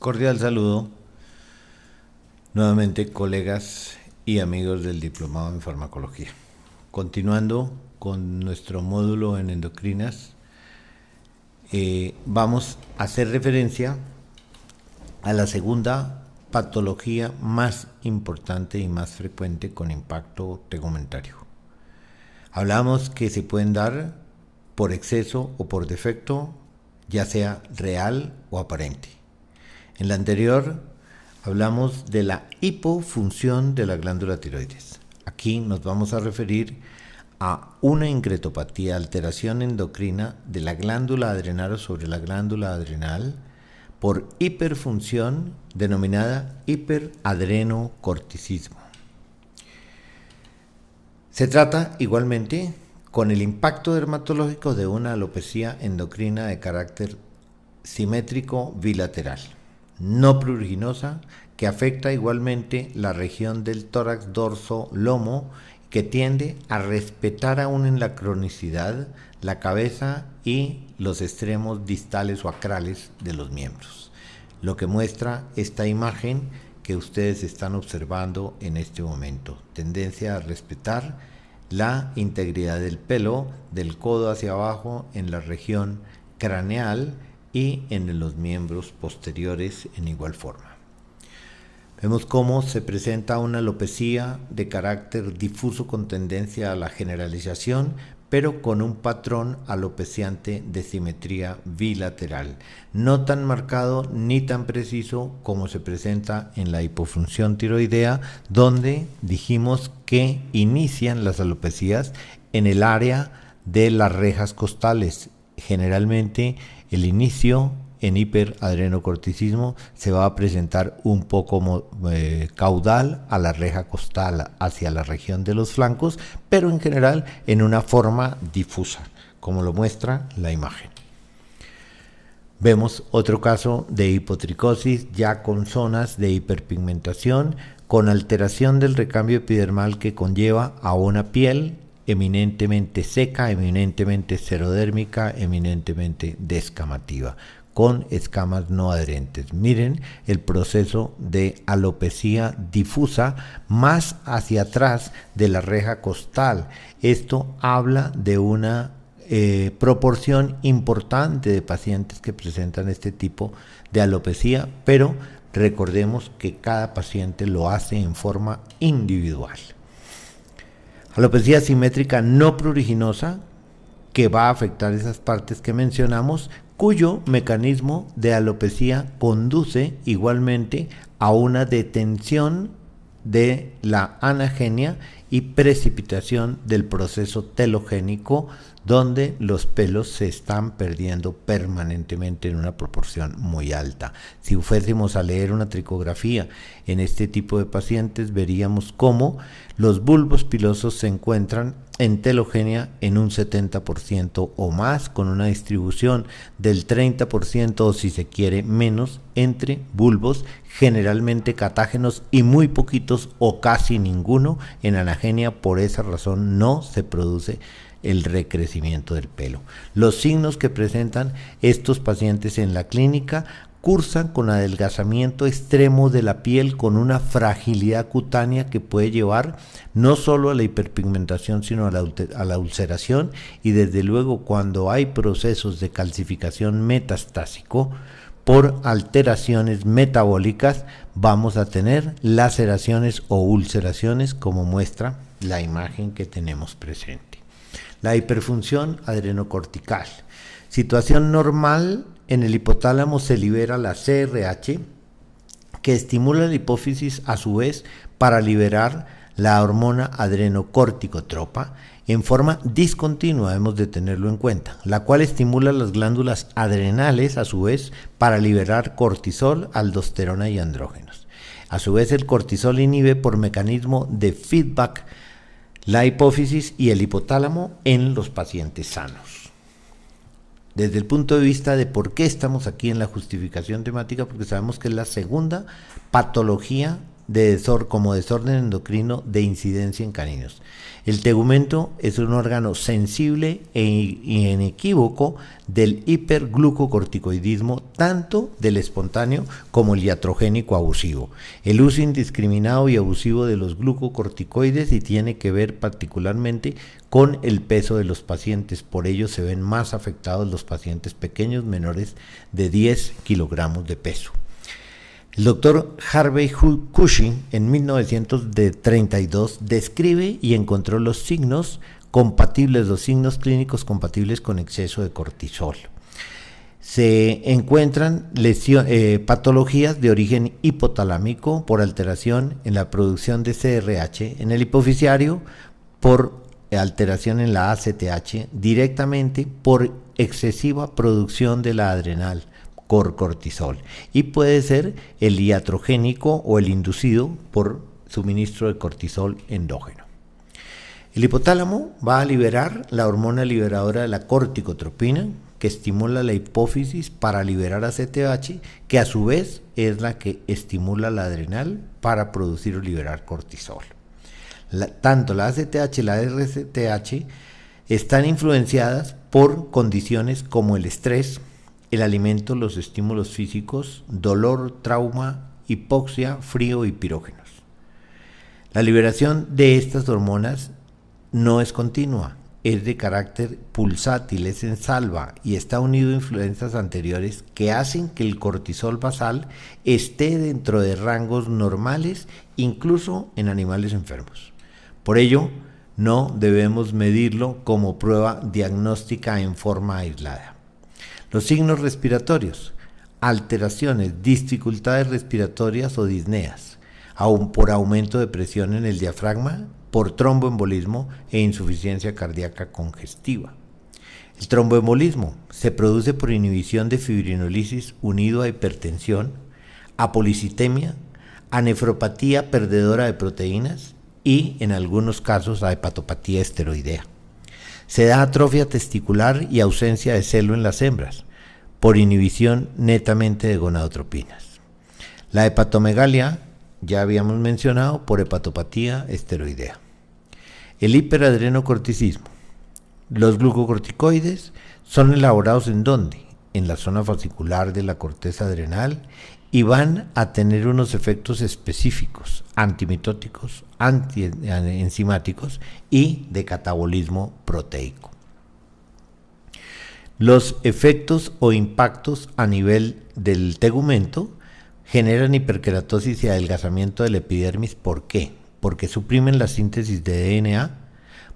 Cordial saludo, nuevamente colegas y amigos del Diplomado en Farmacología. Continuando con nuestro módulo en endocrinas, vamos a hacer referencia a la segunda patología más importante y más frecuente con impacto tegumentario. Hablamos que se pueden dar por exceso o por defecto, ya sea real o aparente. En la anterior hablamos de la hipofunción de la glándula tiroides. Aquí nos vamos a referir a una incretopatía, alteración endocrina de la glándula adrenal o sobre la glándula adrenal por hiperfunción denominada hiperadrenocorticismo. Se trata igualmente con el impacto dermatológico de una alopecia endocrina de carácter simétrico bilateral, no pruriginosa, que afecta igualmente la región del tórax, dorso, lomo, que tiende a respetar aún en la cronicidad la cabeza y los extremos distales o acrales de los miembros. Lo que muestra esta imagen que ustedes están observando en este momento. Tendencia a respetar la integridad del pelo, del codo hacia abajo en la región craneal y en los miembros posteriores en igual forma. Vemos cómo se presenta una alopecia de carácter difuso con tendencia a la generalización, pero con un patrón alopeciante de simetría bilateral, no tan marcado ni tan preciso como se presenta en la hipofunción tiroidea, donde dijimos que inician las alopecias en el área de las rejas costales. Generalmente el inicio en hiperadrenocorticismo se va a presentar un poco caudal a la reja costal hacia la región de los flancos, pero en general en una forma difusa, como lo muestra la imagen. Vemos otro caso de hipotricosis ya con zonas de hiperpigmentación, con alteración del recambio epidermal que conlleva a una piel eminentemente seca, eminentemente xerodérmica, eminentemente descamativa, con escamas no adherentes. Miren el proceso de alopecia difusa más hacia atrás de la reja costal. Esto habla de una proporción importante de pacientes que presentan este tipo de alopecia, pero recordemos que cada paciente lo hace en forma individual. Alopecia simétrica no pruriginosa, que va a afectar esas partes que mencionamos, cuyo mecanismo de alopecia conduce igualmente a una detención de la anagenia y precipitación del proceso telogénico, donde los pelos se están perdiendo permanentemente en una proporción muy alta. Si fuésemos a leer una tricografía en este tipo de pacientes, veríamos cómo los bulbos pilosos se encuentran en telogenia en un 70% o más, con una distribución del 30% o si se quiere menos entre bulbos, generalmente catágenos y muy poquitos o casi ninguno en anagenia. Por esa razón no se produce el recrecimiento del pelo. Los signos que presentan estos pacientes en la clínica cursan con adelgazamiento extremo de la piel, con una fragilidad cutánea que puede llevar no solo a la hiperpigmentación sino a la ulceración, y desde luego cuando hay procesos de calcificación metastásico por alteraciones metabólicas vamos a tener laceraciones o ulceraciones, como muestra la imagen que tenemos presente. La hiperfunción adrenocortical. Situación normal: en el hipotálamo se libera la CRH, que estimula la hipófisis a su vez para liberar la hormona adrenocorticotropa en forma discontinua, hemos de tenerlo en cuenta, la cual estimula las glándulas adrenales a su vez para liberar cortisol, aldosterona y andrógenos. A su vez el cortisol inhibe por mecanismo de feedback la hipófisis y el hipotálamo en los pacientes sanos. Desde el punto de vista de por qué estamos aquí en la justificación temática, porque sabemos que es la segunda patología como desorden endocrino de incidencia en caninos. El tegumento es un órgano sensible e inequívoco del hiperglucocorticoidismo, tanto del espontáneo como el iatrogénico abusivo. El uso indiscriminado y abusivo de los glucocorticoides y tiene que ver particularmente con el peso de los pacientes. Por ello se ven más afectados los pacientes pequeños, menores de 10 kilogramos de peso. El doctor Harvey Cushing en 1932 describe y encontró los signos clínicos compatibles con exceso de cortisol. Se encuentran patologías de origen hipotalámico por alteración en la producción de CRH, en el hipoficiario por alteración en la ACTH, directamente por excesiva producción de la adrenal, cortisol, y puede ser el iatrogénico o el inducido por suministro de cortisol endógeno. El hipotálamo va a liberar la hormona liberadora de la corticotropina, que estimula la hipófisis para liberar ACTH, que a su vez es la que estimula la adrenal para producir o liberar cortisol. Tanto la ACTH y la RCTH están influenciadas por condiciones como el estrés, el alimento, los estímulos físicos, dolor, trauma, hipoxia, frío y pirógenos. La liberación de estas hormonas no es continua, es de carácter pulsátil, es en salva y está unido a influencias anteriores que hacen que el cortisol basal esté dentro de rangos normales, incluso en animales enfermos. Por ello, no debemos medirlo como prueba diagnóstica en forma aislada. Los signos respiratorios: alteraciones, dificultades respiratorias o disneas, por aumento de presión en el diafragma, por tromboembolismo e insuficiencia cardíaca congestiva. El tromboembolismo se produce por inhibición de fibrinolisis unido a hipertensión, a policitemia, a nefropatía perdedora de proteínas y, en algunos casos, a hepatopatía esteroidea. Se da atrofia testicular y ausencia de celo en las hembras, por inhibición netamente de gonadotropinas. La hepatomegalia, ya habíamos mencionado, por hepatopatía esteroidea. El hiperadrenocorticismo. Los glucocorticoides son elaborados ¿en dónde? En la zona fascicular de la corteza adrenal y van a tener unos efectos específicos, antimitóticos, antienzimáticos y de catabolismo proteico. Los efectos o impactos a nivel del tegumento generan hiperkeratosis y adelgazamiento de la epidermis. ¿Por qué? Porque suprimen la síntesis de DNA,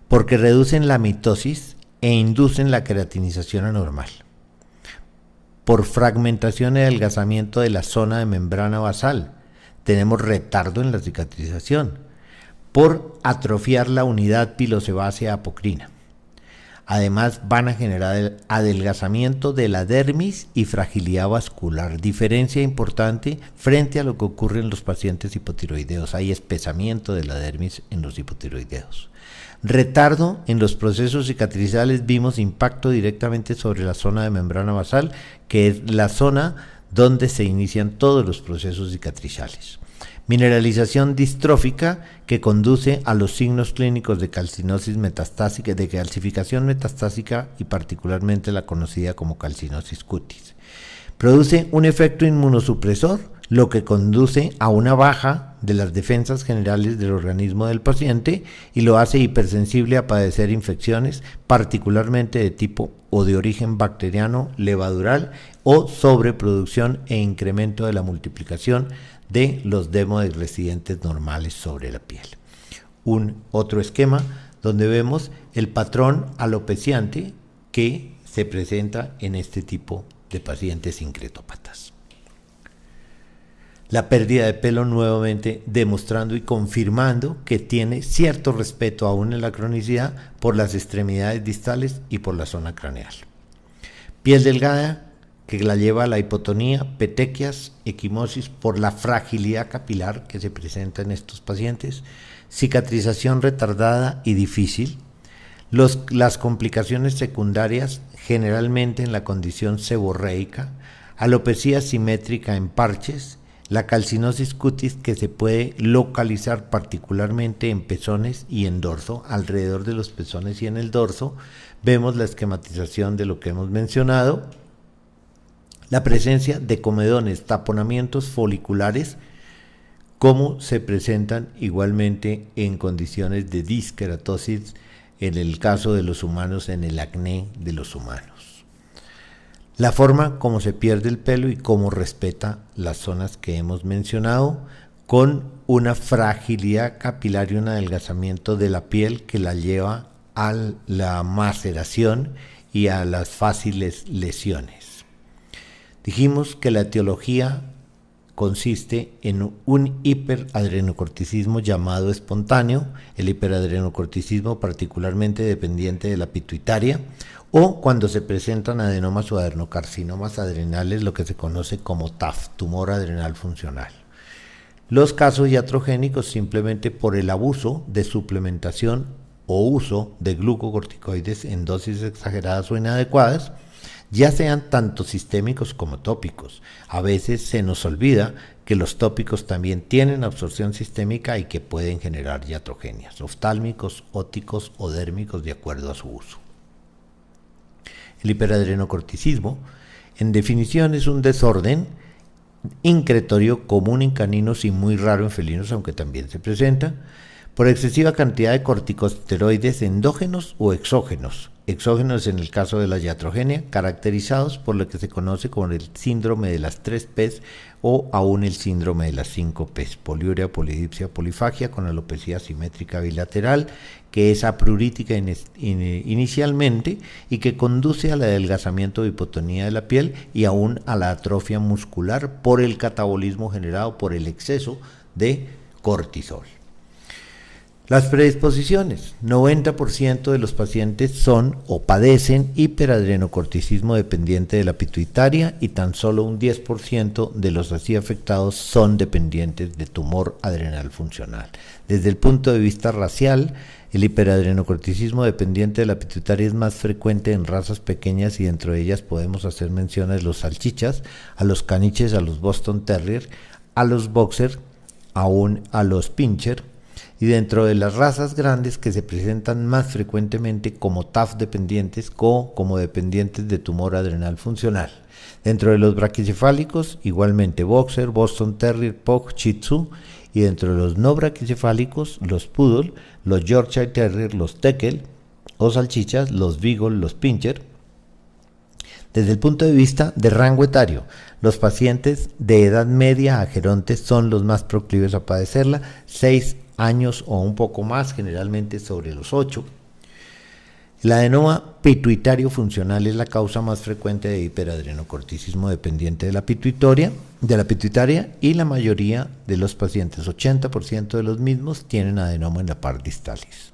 porque reducen la mitosis e inducen la queratinización anormal. Por fragmentación y adelgazamiento de la zona de membrana basal, tenemos retardo en la cicatrización. Por atrofiar la unidad pilosebácea apocrina. Además, van a generar adelgazamiento de la dermis y fragilidad vascular, diferencia importante frente a lo que ocurre en los pacientes hipotiroideos. Hay espesamiento de la dermis en los hipotiroideos. Retardo en los procesos cicatrizales, vimos impacto directamente sobre la zona de membrana basal, que es la zona donde se inician todos los procesos cicatrizales. Mineralización distrófica que conduce a los signos clínicos de calcinosis metastásica, de calcificación metastásica y particularmente la conocida como calcinosis cutis. Produce un efecto inmunosupresor, lo que conduce a una baja de las defensas generales del organismo del paciente y lo hace hipersensible a padecer infecciones, particularmente de tipo o de origen bacteriano, levadural o sobreproducción e incremento de la multiplicación de los demodex residentes normales sobre la piel. Otro esquema donde vemos el patrón alopeciante que se presenta en este tipo de pacientes incretópatas. La pérdida de pelo, nuevamente demostrando y confirmando que tiene cierto respeto aún en la cronicidad por las extremidades distales y por la zona craneal. Piel delgada, que la lleva a la hipotonía, petequias, equimosis por la fragilidad capilar que se presenta en estos pacientes, cicatrización retardada y difícil, las complicaciones secundarias generalmente en la condición seborreica, alopecia simétrica en parches, La calcinosis cutis, que se puede localizar particularmente en pezones y en dorso, alrededor de los pezones y en el dorso. Vemos la esquematización de lo que hemos mencionado. La presencia de comedones, taponamientos foliculares, como se presentan igualmente en condiciones de disqueratosis en el caso de los humanos, en el acné de los humanos. La forma como se pierde el pelo y cómo respeta las zonas que hemos mencionado, con una fragilidad capilar y un adelgazamiento de la piel que la lleva a la maceración y a las fáciles lesiones. Dijimos que la etiología consiste en un hiperadrenocorticismo llamado espontáneo, el hiperadrenocorticismo particularmente dependiente de la pituitaria, o cuando se presentan adenomas o adenocarcinomas adrenales, lo que se conoce como TAF, tumor adrenal funcional. Los casos iatrogénicos simplemente por el abuso de suplementación o uso de glucocorticoides en dosis exageradas o inadecuadas, ya sean tanto sistémicos como tópicos. A veces se nos olvida que los tópicos también tienen absorción sistémica y que pueden generar iatrogenias, oftálmicos, óticos o dérmicos de acuerdo a su uso. El hiperadrenocorticismo, en definición, es un desorden incretorio común en caninos y muy raro en felinos, aunque también se presenta, por excesiva cantidad de corticosteroides endógenos o exógenos. Exógenos en el caso de la iatrogenia, caracterizados por lo que se conoce como el síndrome de las 3 P's o aún el síndrome de las 5 P's, poliuria, polidipsia, polifagia, con alopecia simétrica bilateral, que es apriurítica inicialmente y que conduce al adelgazamiento o hipotonía de la piel y aún a la atrofia muscular por el catabolismo generado por el exceso de cortisol. Las predisposiciones: 90% de los pacientes son o padecen hiperadrenocorticismo dependiente de la pituitaria y tan solo un 10% de los así afectados son dependientes de tumor adrenal funcional. Desde el punto de vista racial, el hiperadrenocorticismo dependiente de la pituitaria es más frecuente en razas pequeñas y dentro de ellas podemos hacer mención a los salchichas, a los caniches, a los Boston Terrier, a los boxer, aún a los pincher. Y dentro de las razas grandes que se presentan más frecuentemente como TAF dependientes o como dependientes de tumor adrenal funcional. Dentro de los braquicefálicos, igualmente Boxer, Boston Terrier, Pug, Shih Tzu. Y dentro de los no braquicefálicos, los Poodle, los Yorkshire Terrier, los Teckel o salchichas, los Beagle, los Pinscher. Desde el punto de vista de rango etario, los pacientes de edad media a gerontes son los más proclives a padecerla, 6 años o un poco más, generalmente sobre los 8. El adenoma pituitario funcional es la causa más frecuente de hiperadrenocorticismo dependiente de la pituitaria y la mayoría de los pacientes, 80% de los mismos, tienen adenoma en la par distalis.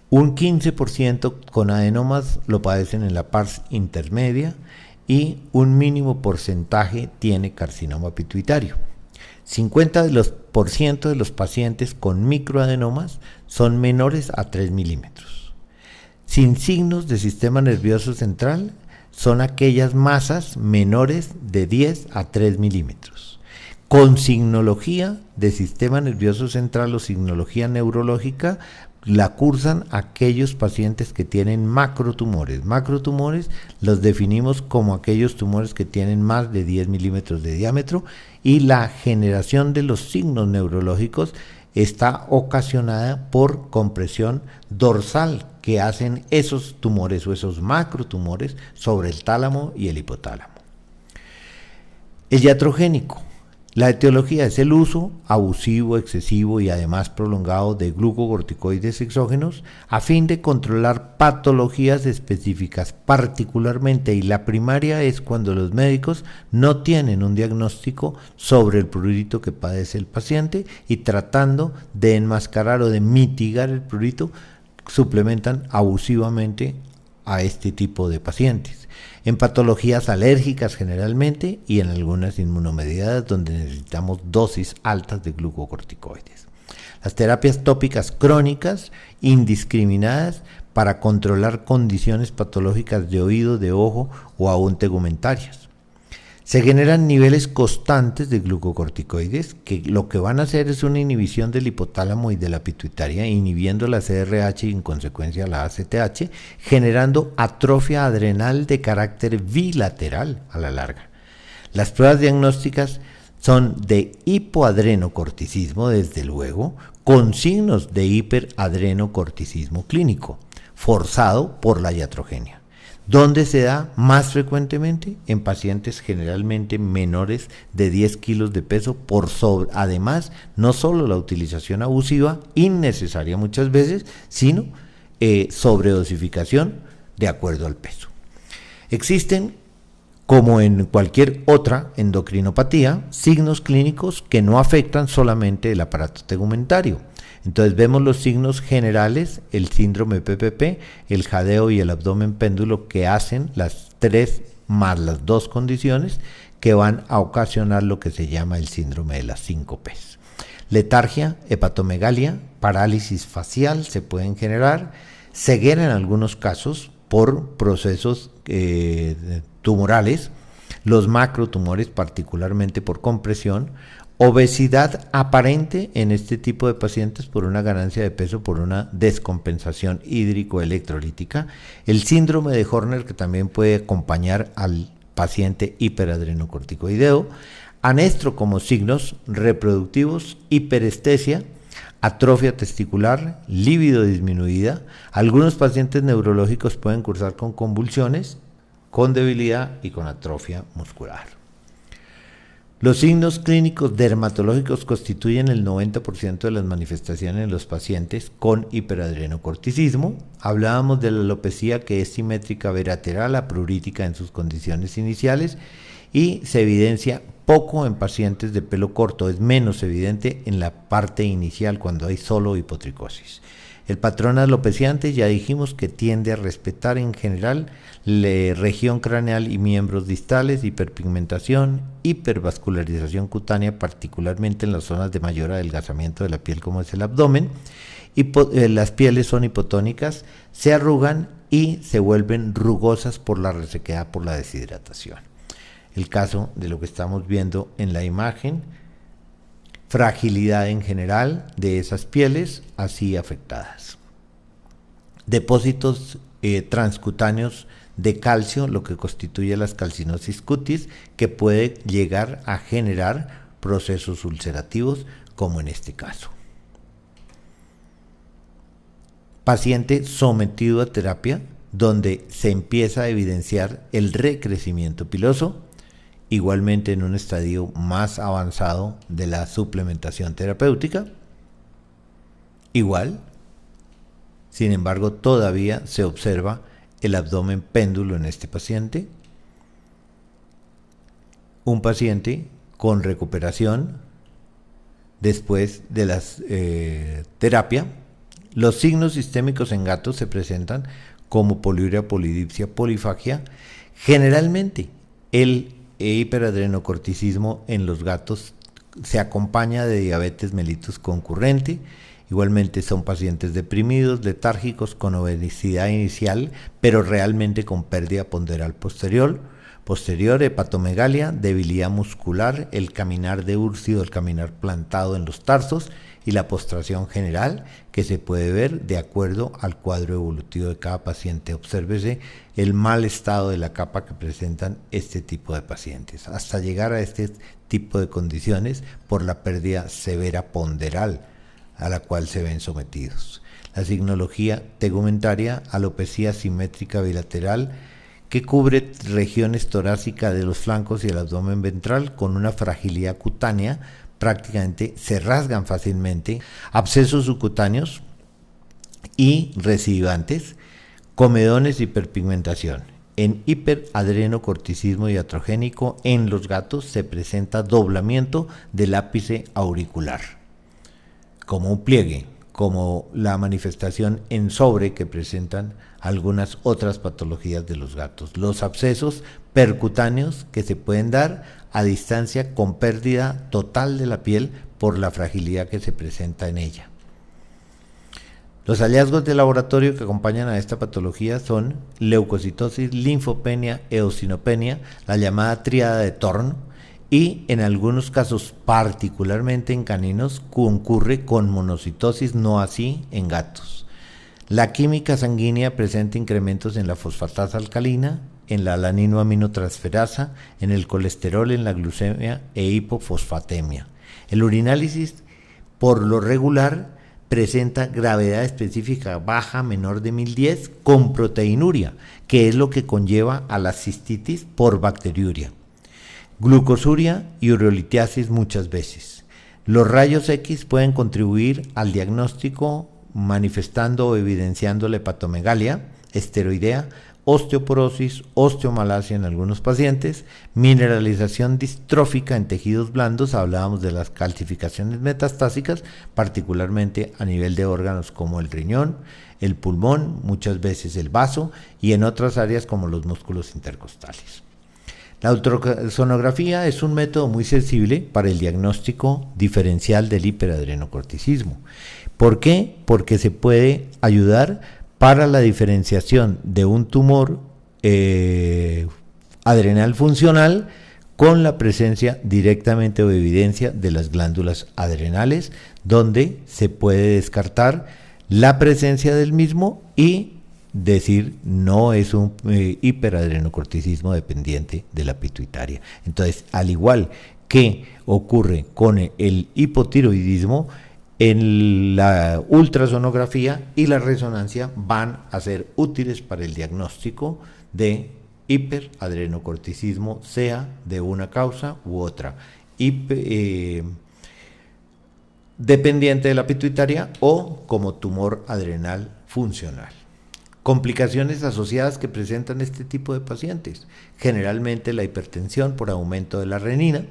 Un 15% con adenomas lo padecen en la pars intermedia y un mínimo porcentaje tiene carcinoma pituitario. 50% de los pacientes con microadenomas son menores a 3 milímetros. Sin signos de sistema nervioso central son aquellas masas menores de 10 a 3 milímetros. Con signología de sistema nervioso central o signología neurológica la cursan aquellos pacientes que tienen macrotumores. Macrotumores los definimos como aquellos tumores que tienen más de 10 milímetros de diámetro y la generación de los signos neurológicos está ocasionada por compresión dorsal que hacen esos tumores o esos macrotumores sobre el tálamo y el hipotálamo. El iatrogénico. La etiología es el uso abusivo, excesivo y además prolongado de glucocorticoides exógenos a fin de controlar patologías específicas particularmente, y la primaria es cuando los médicos no tienen un diagnóstico sobre el prurito que padece el paciente y tratando de enmascarar o de mitigar el prurito suplementan abusivamente a este tipo de pacientes. En patologías alérgicas generalmente y en algunas inmunomediadas donde necesitamos dosis altas de glucocorticoides. Las terapias tópicas crónicas indiscriminadas para controlar condiciones patológicas de oído, de ojo o aún tegumentarias. Se generan niveles constantes de glucocorticoides que lo que van a hacer es una inhibición del hipotálamo y de la pituitaria, inhibiendo la CRH y en consecuencia la ACTH, generando atrofia adrenal de carácter bilateral a la larga. Las pruebas diagnósticas son de hipoadrenocorticismo, desde luego, con signos de hiperadrenocorticismo clínico, forzado por la iatrogenia. ¿Dónde se da más frecuentemente? En pacientes generalmente menores de 10 kilos de peso, además, no solo la utilización abusiva, innecesaria muchas veces, sino sobredosificación de acuerdo al peso. Existen, como en cualquier otra endocrinopatía, signos clínicos que no afectan solamente el aparato tegumentario. Entonces vemos los signos generales, el síndrome PPP, el jadeo y el abdomen péndulo, que hacen las 3 más las 2 condiciones que van a ocasionar lo que se llama el síndrome de las 5 P's. Letargia, hepatomegalia, parálisis facial se pueden generar, ceguera en algunos casos por procesos tumorales, los macrotumores particularmente por compresión, obesidad aparente en este tipo de pacientes por una ganancia de peso por una descompensación hídrico-electrolítica, el síndrome de Horner, que también puede acompañar al paciente hiperadrenocorticoideo, anestro como signos reproductivos, hiperestesia, atrofia testicular, líbido disminuida. Algunos pacientes neurológicos pueden cursar con convulsiones, con debilidad y con atrofia muscular. Los signos clínicos dermatológicos constituyen el 90% de las manifestaciones en los pacientes con hiperadrenocorticismo. Hablábamos de la alopecia, que es simétrica bilateral a pruritica en sus condiciones iniciales y se evidencia poco en pacientes de pelo corto, es menos evidente en la parte inicial cuando hay solo hipotricosis. El patrón alopeciante ya dijimos que tiende a respetar en general la región craneal y miembros distales, hiperpigmentación, hipervascularización cutánea, particularmente en las zonas de mayor adelgazamiento de la piel como es el abdomen. Las pieles son hipotónicas, se arrugan y se vuelven rugosas por la resequedad por la deshidratación. El caso de lo que estamos viendo en la imagen, fragilidad en general de esas pieles así afectadas. Depósitos transcutáneos de calcio, lo que constituye las calcinosis cutis, que puede llegar a generar procesos ulcerativos, como en este caso. Paciente sometido a terapia, donde se empieza a evidenciar el recrecimiento piloso, igualmente en un estadio más avanzado de la suplementación terapéutica. Igual, sin embargo, todavía se observa el abdomen péndulo en este paciente. Un paciente con recuperación después de la terapia. Los signos sistémicos en gatos se presentan como poliuria, polidipsia, polifagia. Generalmente, el hiperadrenocorticismo en los gatos se acompaña de diabetes mellitus concurrente. Igualmente son pacientes deprimidos, letárgicos, con obesidad inicial, pero realmente con pérdida ponderal posterior, hepatomegalia, debilidad muscular, el caminar deúrcido, el caminar plantado en los tarsos y la postración general, que se puede ver de acuerdo al cuadro evolutivo de cada paciente. Obsérvese el mal estado de la capa que presentan este tipo de pacientes, hasta llegar a este tipo de condiciones por la pérdida severa ponderal a la cual se ven sometidos. La signología tegumentaria, alopecia simétrica bilateral, que cubre regiones torácicas de los flancos y el abdomen ventral con una fragilidad cutánea, prácticamente se rasgan fácilmente, abscesos subcutáneos y recidivantes, comedones y hiperpigmentación. En hiperadrenocorticismo iatrogénico en los gatos se presenta doblamiento del ápice auricular, como un pliegue, como la manifestación en sobre que presentan algunas otras patologías de los gatos. Los abscesos percutáneos que se pueden dar a distancia con pérdida total de la piel por la fragilidad que se presenta en ella. Los hallazgos de laboratorio que acompañan a esta patología son leucocitosis, linfopenia, eosinopenia, la llamada tríada de Thorne, y en algunos casos, particularmente en caninos, concurre con monocitosis, no así en gatos. La química sanguínea presenta incrementos en la fosfatasa alcalina, en la alaninoaminotransferasa, en el colesterol, en la glucemia e hipofosfatemia. El urinálisis, por lo regular, presenta gravedad específica baja, menor de 1010, con proteinuria, que es lo que conlleva a la cistitis por bacteriuria. Glucosuria y urolitiasis muchas veces. Los rayos X pueden contribuir al diagnóstico manifestando o evidenciando la hepatomegalia esteroidea, osteoporosis, osteomalacia en algunos pacientes, mineralización distrófica en tejidos blandos, hablábamos de las calcificaciones metastásicas, particularmente a nivel de órganos como el riñón, el pulmón, muchas veces el vaso, y en otras áreas como los músculos intercostales. La ultrasonografía es un método muy sensible para el diagnóstico diferencial del hiperadrenocorticismo. ¿Por qué? Porque se puede ayudar para la diferenciación de un tumor adrenal funcional con la presencia directamente o evidencia de las glándulas adrenales, donde se puede descartar la presencia del mismo y decir no es un hiperadrenocorticismo dependiente de la pituitaria. Entonces, al igual que ocurre con el hipotiroidismo, en la ultrasonografía y la resonancia van a ser útiles para el diagnóstico de hiperadrenocorticismo, sea de una causa u otra, dependiente de la pituitaria o como tumor adrenal funcional. Complicaciones asociadas que presentan este tipo de pacientes: generalmente la hipertensión por aumento de la renina,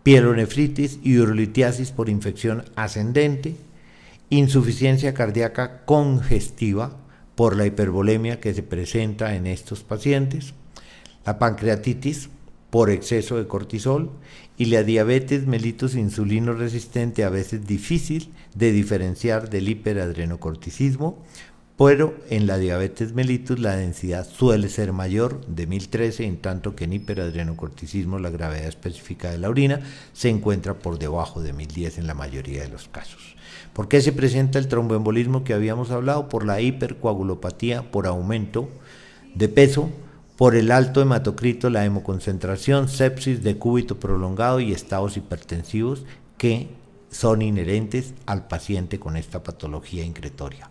pielonefritis y urolitiasis por infección ascendente, insuficiencia cardíaca congestiva por la hipervolemia que se presenta en estos pacientes, la pancreatitis por exceso de cortisol y la diabetes mellitus insulino resistente, a veces difícil de diferenciar del hiperadrenocorticismo, pero en la diabetes mellitus la densidad suele ser mayor de 1013, en tanto que en hiperadrenocorticismo la gravedad específica de la orina se encuentra por debajo de 1010 en la mayoría de los casos. ¿Por qué se presenta el tromboembolismo que habíamos hablado? Por la hipercoagulopatía, por aumento de peso, por el alto hematocrito, la hemoconcentración, sepsis, decúbito prolongado y estados hipertensivos que son inherentes al paciente con esta patología incretoria.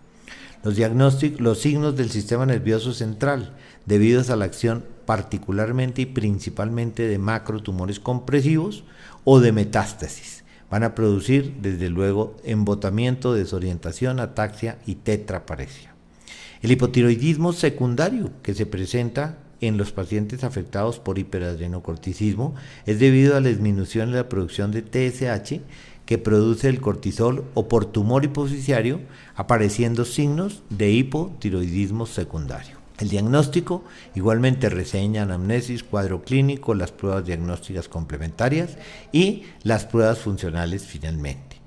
Los signos del sistema nervioso central, debidos a la acción particularmente y principalmente de macrotumores compresivos o de metástasis, van a producir desde luego embotamiento, desorientación, ataxia y tetraparesia. El hipotiroidismo secundario que se presenta en los pacientes afectados por hiperadrenocorticismo es debido a la disminución de la producción de TSH que produce el cortisol o por tumor hipofisiario, apareciendo signos de hipotiroidismo secundario. El diagnóstico igualmente reseña, anamnesis, cuadro clínico, las pruebas diagnósticas complementarias y las pruebas funcionales finalmente.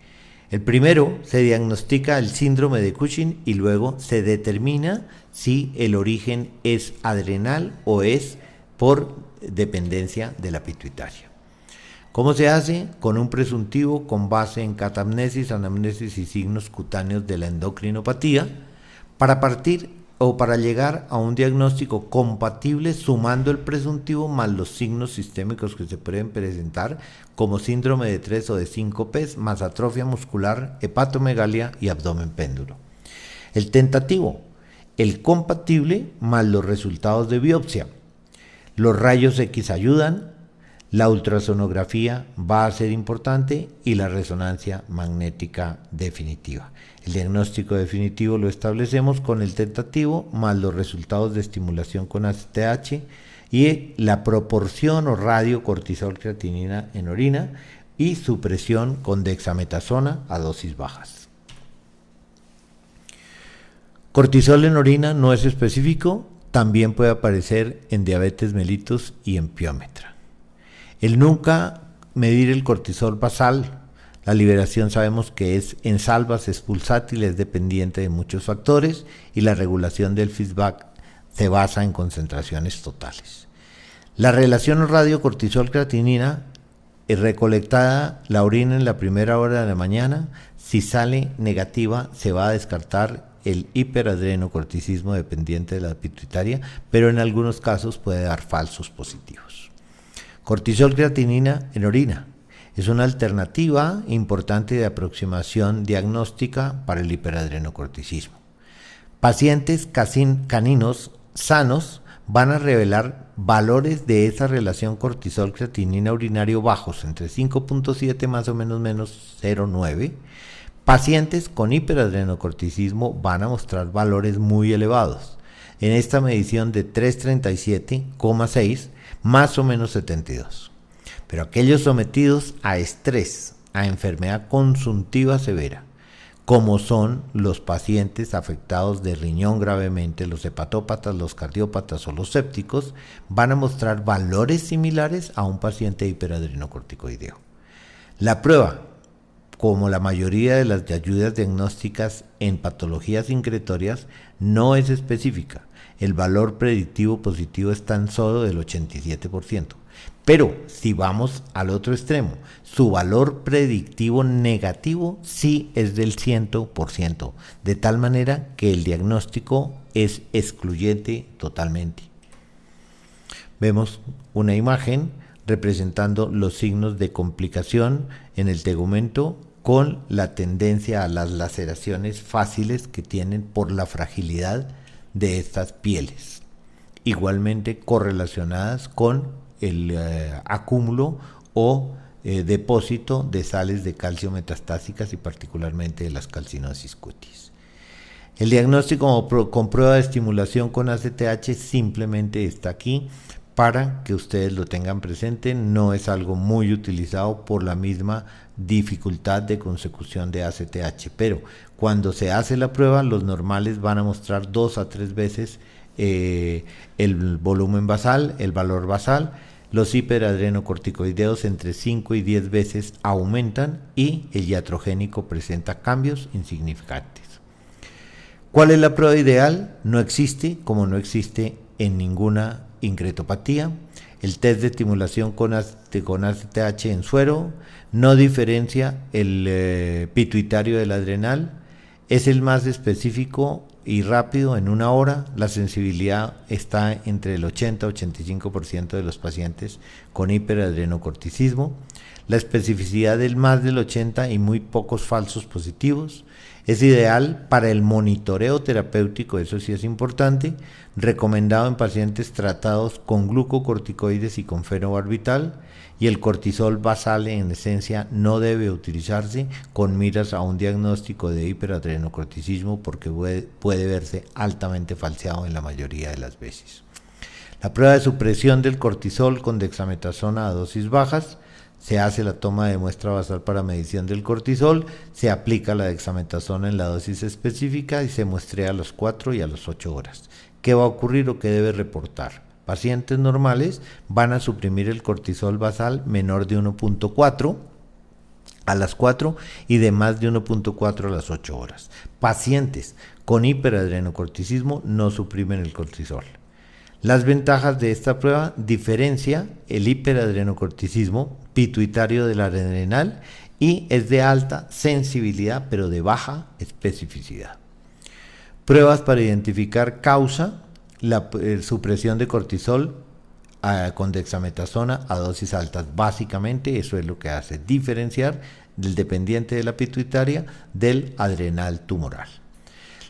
El primero, se diagnostica el síndrome de Cushing y luego se determina si el origen es adrenal o es por dependencia de la pituitaria. ¿Cómo se hace? Con un presuntivo con base en catamnesis, anamnesis y signos cutáneos de la endocrinopatía, para partir o para llegar a un diagnóstico compatible sumando el presuntivo más los signos sistémicos que se pueden presentar, como síndrome de 3 o de 5 P's, más atrofia muscular, hepatomegalia y abdomen péndulo. El tentativo, el compatible más los resultados de biopsia. Los rayos X ayudan, la ultrasonografía va a ser importante y la resonancia magnética definitiva. El diagnóstico definitivo lo establecemos con el tentativo más los resultados de estimulación con ACTH y la proporción o radio cortisol creatinina en orina y supresión con dexametasona a dosis bajas. Cortisol en orina no es específico, también puede aparecer en diabetes mellitus y en piómetra. El nunca medir el cortisol basal, La liberación sabemos que es en salvas, es pulsátil, es dependiente de muchos factores y la regulación del feedback se basa en concentraciones totales. La relación radio-cortisol-creatinina es recolectada la orina en la primera hora de la mañana. Si sale negativa, se va a descartar el hiperadrenocorticismo dependiente de la pituitaria, pero en algunos casos puede dar falsos positivos. Cortisol-creatinina en orina es una alternativa importante de aproximación diagnóstica para el hiperadrenocorticismo. Pacientes caninos sanos van a revelar valores de esa relación cortisol-creatinina urinario bajos, entre 5.7 más o menos 0.9. Pacientes con hiperadrenocorticismo van a mostrar valores muy elevados. En esta medición de 337,6 más o menos 72. Pero aquellos sometidos a estrés, a enfermedad consuntiva severa, como son los pacientes afectados de riñón gravemente, los hepatópatas, los cardiópatas o los sépticos, van a mostrar valores similares a un paciente hiperadrenocorticoideo. La prueba, como la mayoría de las ayudas diagnósticas en patologías incretorias, no es específica. El valor predictivo positivo es tan solo del 87%. Pero si vamos al otro extremo, su valor predictivo negativo sí es del 100%, de tal manera que el diagnóstico es excluyente totalmente. Vemos una imagen representando los signos de complicación en el tegumento con la tendencia a las laceraciones fáciles que tienen por la fragilidad de estas pieles, igualmente correlacionadas con el acúmulo o depósito de sales de calcio metastásicas y particularmente de las calcinosis cutis. El diagnóstico con prueba de estimulación con ACTH simplemente está aquí para que ustedes lo tengan presente. No es algo muy utilizado por la misma dificultad de consecución de ACTH, pero cuando se hace la prueba, los normales van a mostrar 2 a 3 veces el volumen basal, el valor basal. Los hiperadrenocorticoideos entre 5 y 10 veces aumentan y el iatrogénico presenta cambios insignificantes. ¿Cuál es la prueba ideal? No existe, como no existe en ninguna incretopatía. El test de estimulación con ACTH en suero no diferencia el pituitario del adrenal. Es el más específico y rápido en 1 hora. La sensibilidad está entre el 80 y 85% de los pacientes con hiperadrenocorticismo. La especificidad del más del 80 y muy pocos falsos positivos. Es ideal para el monitoreo terapéutico, eso sí es importante, recomendado en pacientes tratados con glucocorticoides y con fenobarbital, y el cortisol basal en esencia no debe utilizarse con miras a un diagnóstico de hiperadrenocorticismo porque puede verse altamente falseado en la mayoría de las veces. La prueba de supresión del cortisol con dexametasona a dosis bajas. Se hace la toma de muestra basal para medición del cortisol, se aplica la dexametasona en la dosis específica y se muestrea a las 4 y a las 8 horas. ¿Qué va a ocurrir o qué debe reportar? Pacientes normales van a suprimir el cortisol basal menor de 1.4 a las 4 y de más de 1.4 a las 8 horas. Pacientes con hiperadrenocorticismo no suprimen el cortisol. Las ventajas de esta prueba: diferencia el hiperadrenocorticismo pituitario del adrenal y es de alta sensibilidad pero de baja especificidad. Pruebas para identificar causa: la supresión de cortisol con dexametasona a dosis altas. Básicamente eso es lo que hace diferenciar del dependiente de la pituitaria del adrenal tumoral.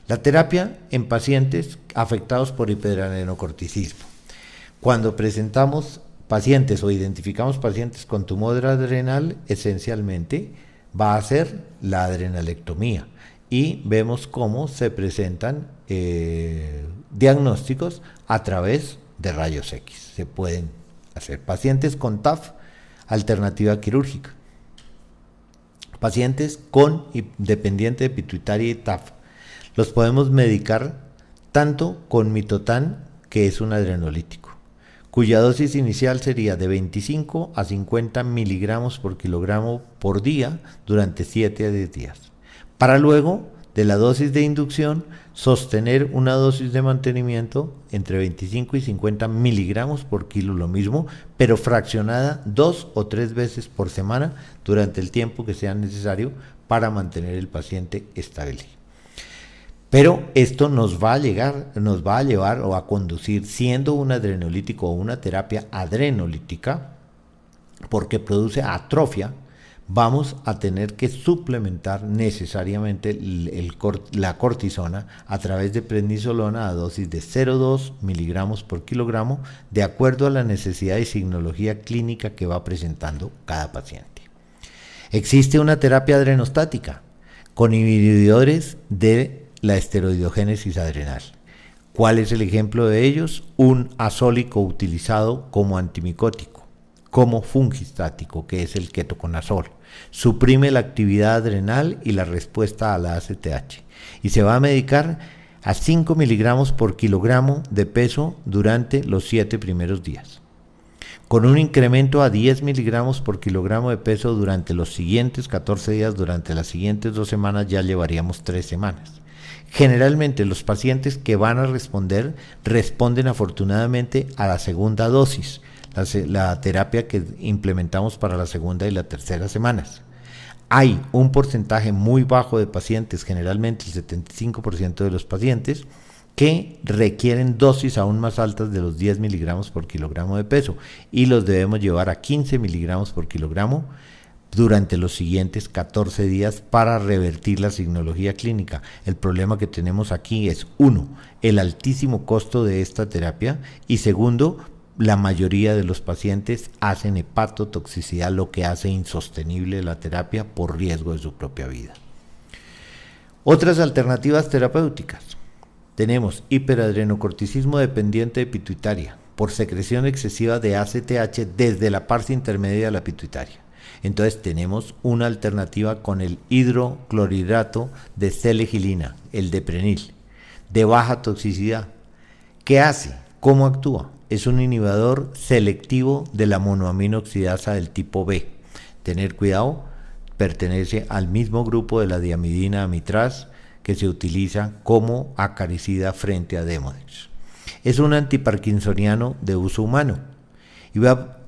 La terapia en pacientes afectados por hiperadrenocorticismo. Cuando presentamos pacientes o identificamos pacientes con tumor adrenal, esencialmente va a ser la adrenalectomía y vemos cómo se presentan diagnósticos a través de rayos X. Se pueden hacer pacientes con TAF, alternativa quirúrgica. Pacientes con dependiente de pituitaria y TAF. Los podemos medicar tanto con mitotán, que es un adrenolítico, cuya dosis inicial sería de 25 a 50 miligramos por kilogramo por día durante 7 a 10 días, para luego de la dosis de inducción sostener una dosis de mantenimiento entre 25 y 50 miligramos por kilo, lo mismo, pero fraccionada 2 o 3 veces por semana durante el tiempo que sea necesario para mantener el paciente estable. Pero esto nos va a llevar o a conducir, siendo un adrenolítico o una terapia adrenolítica, porque produce atrofia, vamos a tener que suplementar necesariamente la cortisona a través de prednisolona a dosis de 0,2 miligramos por kilogramo, de acuerdo a la necesidad y signología clínica que va presentando cada paciente. Existe una terapia adrenostática con inhibidores de la esteroidogénesis adrenal. ¿Cuál es el ejemplo de ellos? Un azólico utilizado como antimicótico, como fungistático, que es el ketoconazol. Suprime la actividad adrenal y la respuesta a la ACTH. Y se va a medicar a 5 miligramos por kilogramo de peso durante los 7 primeros días, con un incremento a 10 miligramos por kilogramo de peso durante los siguientes 14 días. Durante las siguientes 2 semanas ya llevaríamos 3 semanas. Generalmente los pacientes que van a responden afortunadamente a la segunda dosis, la terapia que implementamos para la segunda y la tercera semanas. Hay un porcentaje muy bajo de pacientes, generalmente el 75% de los pacientes, que requieren dosis aún más altas de los 10 miligramos por kilogramo de peso y los debemos llevar a 15 miligramos por kilogramo durante los siguientes 14 días para revertir la signología clínica. El problema que tenemos aquí es, 1, el altísimo costo de esta terapia, y segundo, la mayoría de los pacientes hacen hepatotoxicidad, lo que hace insostenible la terapia por riesgo de su propia vida. Otras alternativas terapéuticas. Tenemos hiperadrenocorticismo dependiente de pituitaria por secreción excesiva de ACTH desde la parte intermedia de la pituitaria. Entonces tenemos una alternativa con el hidroclorhidrato de selegilina, el deprenil, de baja toxicidad. ¿Qué hace? ¿Cómo actúa? Es un inhibidor selectivo de la monoamino oxidasa del tipo B. Tener cuidado, pertenece al mismo grupo de la diamidina amitraz que se utiliza como acaricida frente a Demodex. Es un antiparkinsoniano de uso humano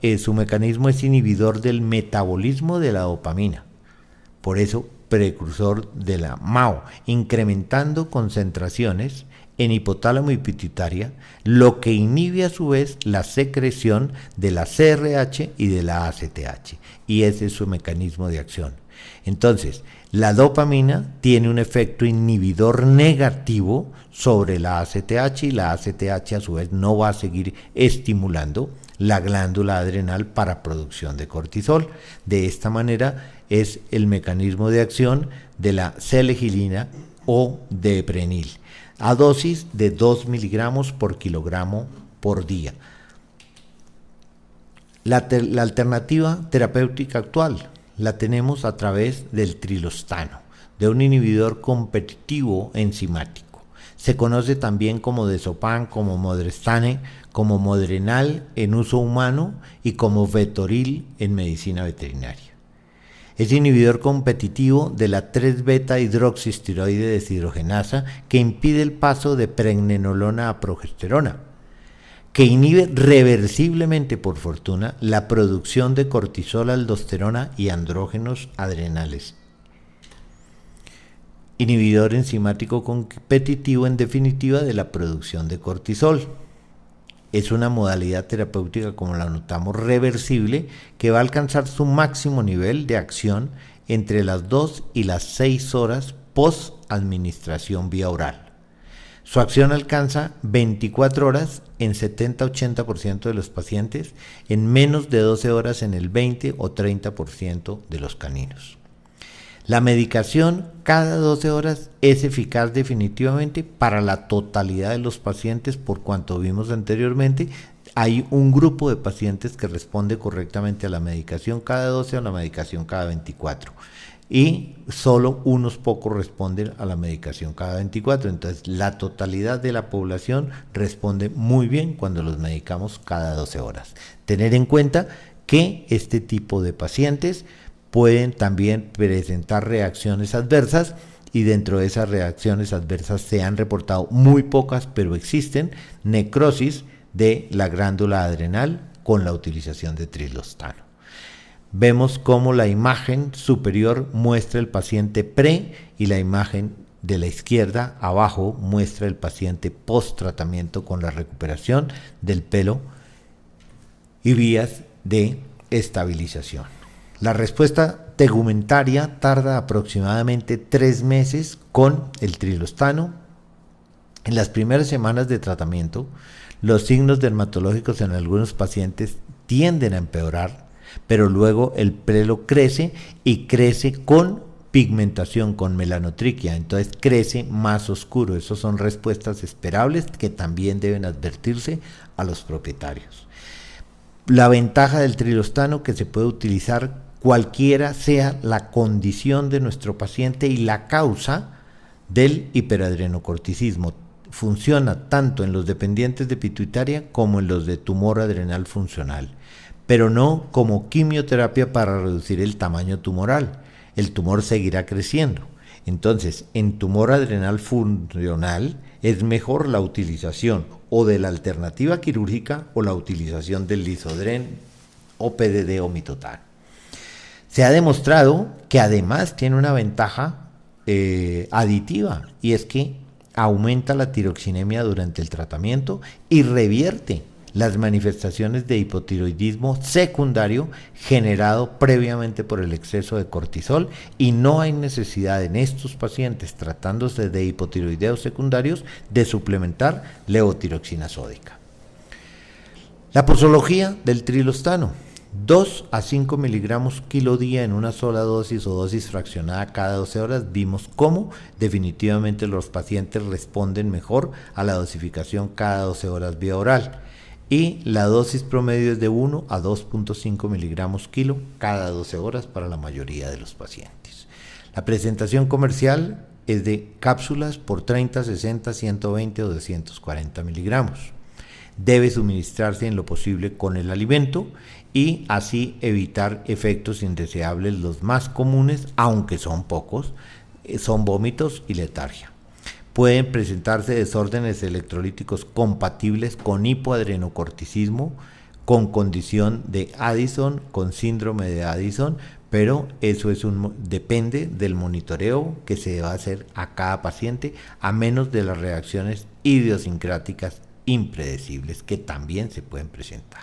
y su mecanismo es inhibidor del metabolismo de la dopamina, por eso precursor de la MAO, incrementando concentraciones en hipotálamo y pituitaria, lo que inhibe a su vez la secreción de la CRH y de la ACTH, y ese es su mecanismo de acción. Entonces, la dopamina tiene un efecto inhibidor negativo sobre la ACTH y la ACTH a su vez no va a seguir estimulando la glándula adrenal para producción de cortisol. De esta manera es el mecanismo de acción de la selegilina o deprenil, a dosis de 2 miligramos por kilogramo por día. La alternativa terapéutica actual la tenemos a través del trilostano, de un inhibidor competitivo enzimático. Se conoce también como Desopan, como Modrestane, como Modrenal en uso humano y como Vetoril en medicina veterinaria. Es inhibidor competitivo de la 3-beta hidroxisteroide deshidrogenasa que impide el paso de pregnenolona a progesterona, que inhibe reversiblemente, por fortuna, la producción de cortisol, aldosterona y andrógenos adrenales. Inhibidor enzimático competitivo, en definitiva, de la producción de cortisol. Es una modalidad terapéutica, como la notamos, reversible, que va a alcanzar su máximo nivel de acción entre las 2 y las 6 horas post administración vía oral. Su acción alcanza 24 horas en 70-80% de los pacientes, en menos de 12 horas en el 20 o 30% de los caninos. La medicación cada 12 horas es eficaz definitivamente para la totalidad de los pacientes, por cuanto vimos anteriormente. Hay un grupo de pacientes que responde correctamente a la medicación cada 12 o a la medicación cada 24. y solo unos pocos responden a la medicación cada 24. Entonces, la totalidad de la población responde muy bien cuando los medicamos cada 12 horas. Tener en cuenta que este tipo de pacientes pueden también presentar reacciones adversas, y dentro de esas reacciones adversas se han reportado muy pocas, pero existen necrosis de la glándula adrenal con la utilización de trilostano. Vemos cómo la imagen superior muestra el paciente pre y la imagen de la izquierda abajo muestra el paciente post tratamiento con la recuperación del pelo y vías de estabilización. La respuesta tegumentaria tarda aproximadamente 3 meses con el trilostano. En las primeras semanas de tratamiento, los signos dermatológicos en algunos pacientes tienden a empeorar, pero luego el pelo crece y crece con pigmentación, con melanotriquia, entonces crece más oscuro. Esas son respuestas esperables que también deben advertirse a los propietarios. La ventaja del trilostano que se puede utilizar cualquiera sea la condición de nuestro paciente y la causa del hiperadrenocorticismo. Funciona tanto en los dependientes de pituitaria como en los de tumor adrenal funcional, pero no como quimioterapia para reducir el tamaño tumoral. El tumor seguirá creciendo. Entonces, en tumor adrenal funcional es mejor la utilización o de la alternativa quirúrgica o la utilización del Lisodren o PDD o mitotar. Se ha demostrado que además tiene una ventaja aditiva, y es que aumenta la tiroxinemia durante el tratamiento y revierte las manifestaciones de hipotiroidismo secundario generado previamente por el exceso de cortisol, y no hay necesidad en estos pacientes tratándose de hipotiroideos secundarios de suplementar levotiroxina sódica. La posología del trilostano: 2 a 5 miligramos kilo día en una sola dosis o dosis fraccionada cada 12 horas. Vimos cómo definitivamente los pacientes responden mejor a la dosificación cada 12 horas vía oral, y la dosis promedio es de 1 a 2.5 miligramos kilo cada 12 horas para la mayoría de los pacientes. La presentación comercial es de cápsulas por 30, 60, 120 o 240 miligramos. Debe suministrarse en lo posible con el alimento y así evitar efectos indeseables. Los más comunes, aunque son pocos, son vómitos y letargia. Pueden presentarse desórdenes electrolíticos compatibles con hipoadrenocorticismo, con condición de Addison, con síndrome de Addison, pero eso depende del monitoreo que se va a hacer a cada paciente, a menos de las reacciones idiosincráticas impredecibles que también se pueden presentar.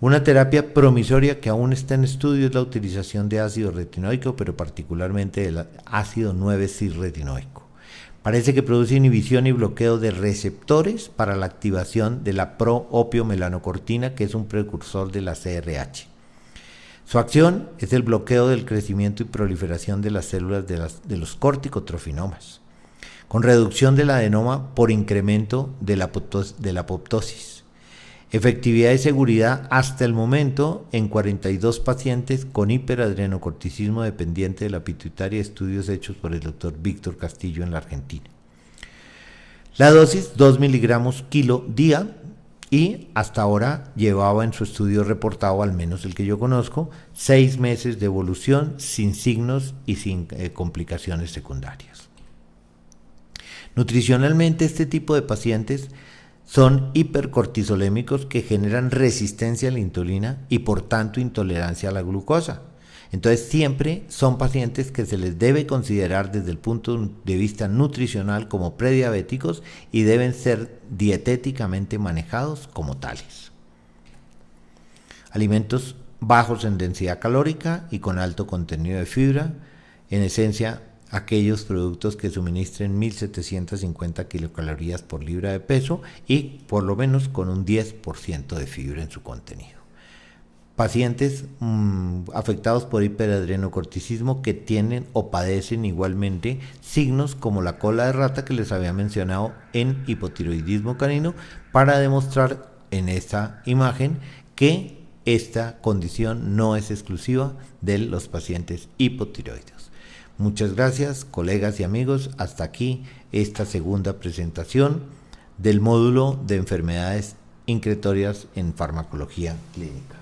Una terapia promisoria que aún está en estudio es la utilización de ácido retinoico, pero particularmente del ácido 9-cis-retinoico. Parece que produce inhibición y bloqueo de receptores para la activación de la pro-opiomelanocortina, que es un precursor de la CRH. Su acción es el bloqueo del crecimiento y proliferación de las células de los corticotrofinomas, con reducción del adenoma por incremento de la apoptosis. Efectividad y seguridad hasta el momento en 42 pacientes con hiperadrenocorticismo dependiente de la pituitaria, estudios hechos por el doctor Víctor Castillo en la Argentina. La dosis 2 miligramos kilo día, y hasta ahora llevaba en su estudio reportado, al menos el que yo conozco, 6 meses de evolución sin signos y sin complicaciones secundarias. Nutricionalmente, este tipo de pacientes son hipercortisolémicos que generan resistencia a la insulina y por tanto intolerancia a la glucosa. Entonces siempre son pacientes que se les debe considerar desde el punto de vista nutricional como prediabéticos y deben ser dietéticamente manejados como tales. Alimentos bajos en densidad calórica y con alto contenido de fibra, en esencia aquellos productos que suministren 1750 kilocalorías por libra de peso y por lo menos con un 10% de fibra en su contenido. Pacientes afectados por hiperadrenocorticismo que tienen o padecen igualmente signos como la cola de rata que les había mencionado en hipotiroidismo canino, para demostrar en esta imagen que esta condición no es exclusiva de los pacientes hipotiroides. Muchas gracias, colegas y amigos. Hasta aquí esta segunda presentación del módulo de enfermedades incretorias en farmacología clínica.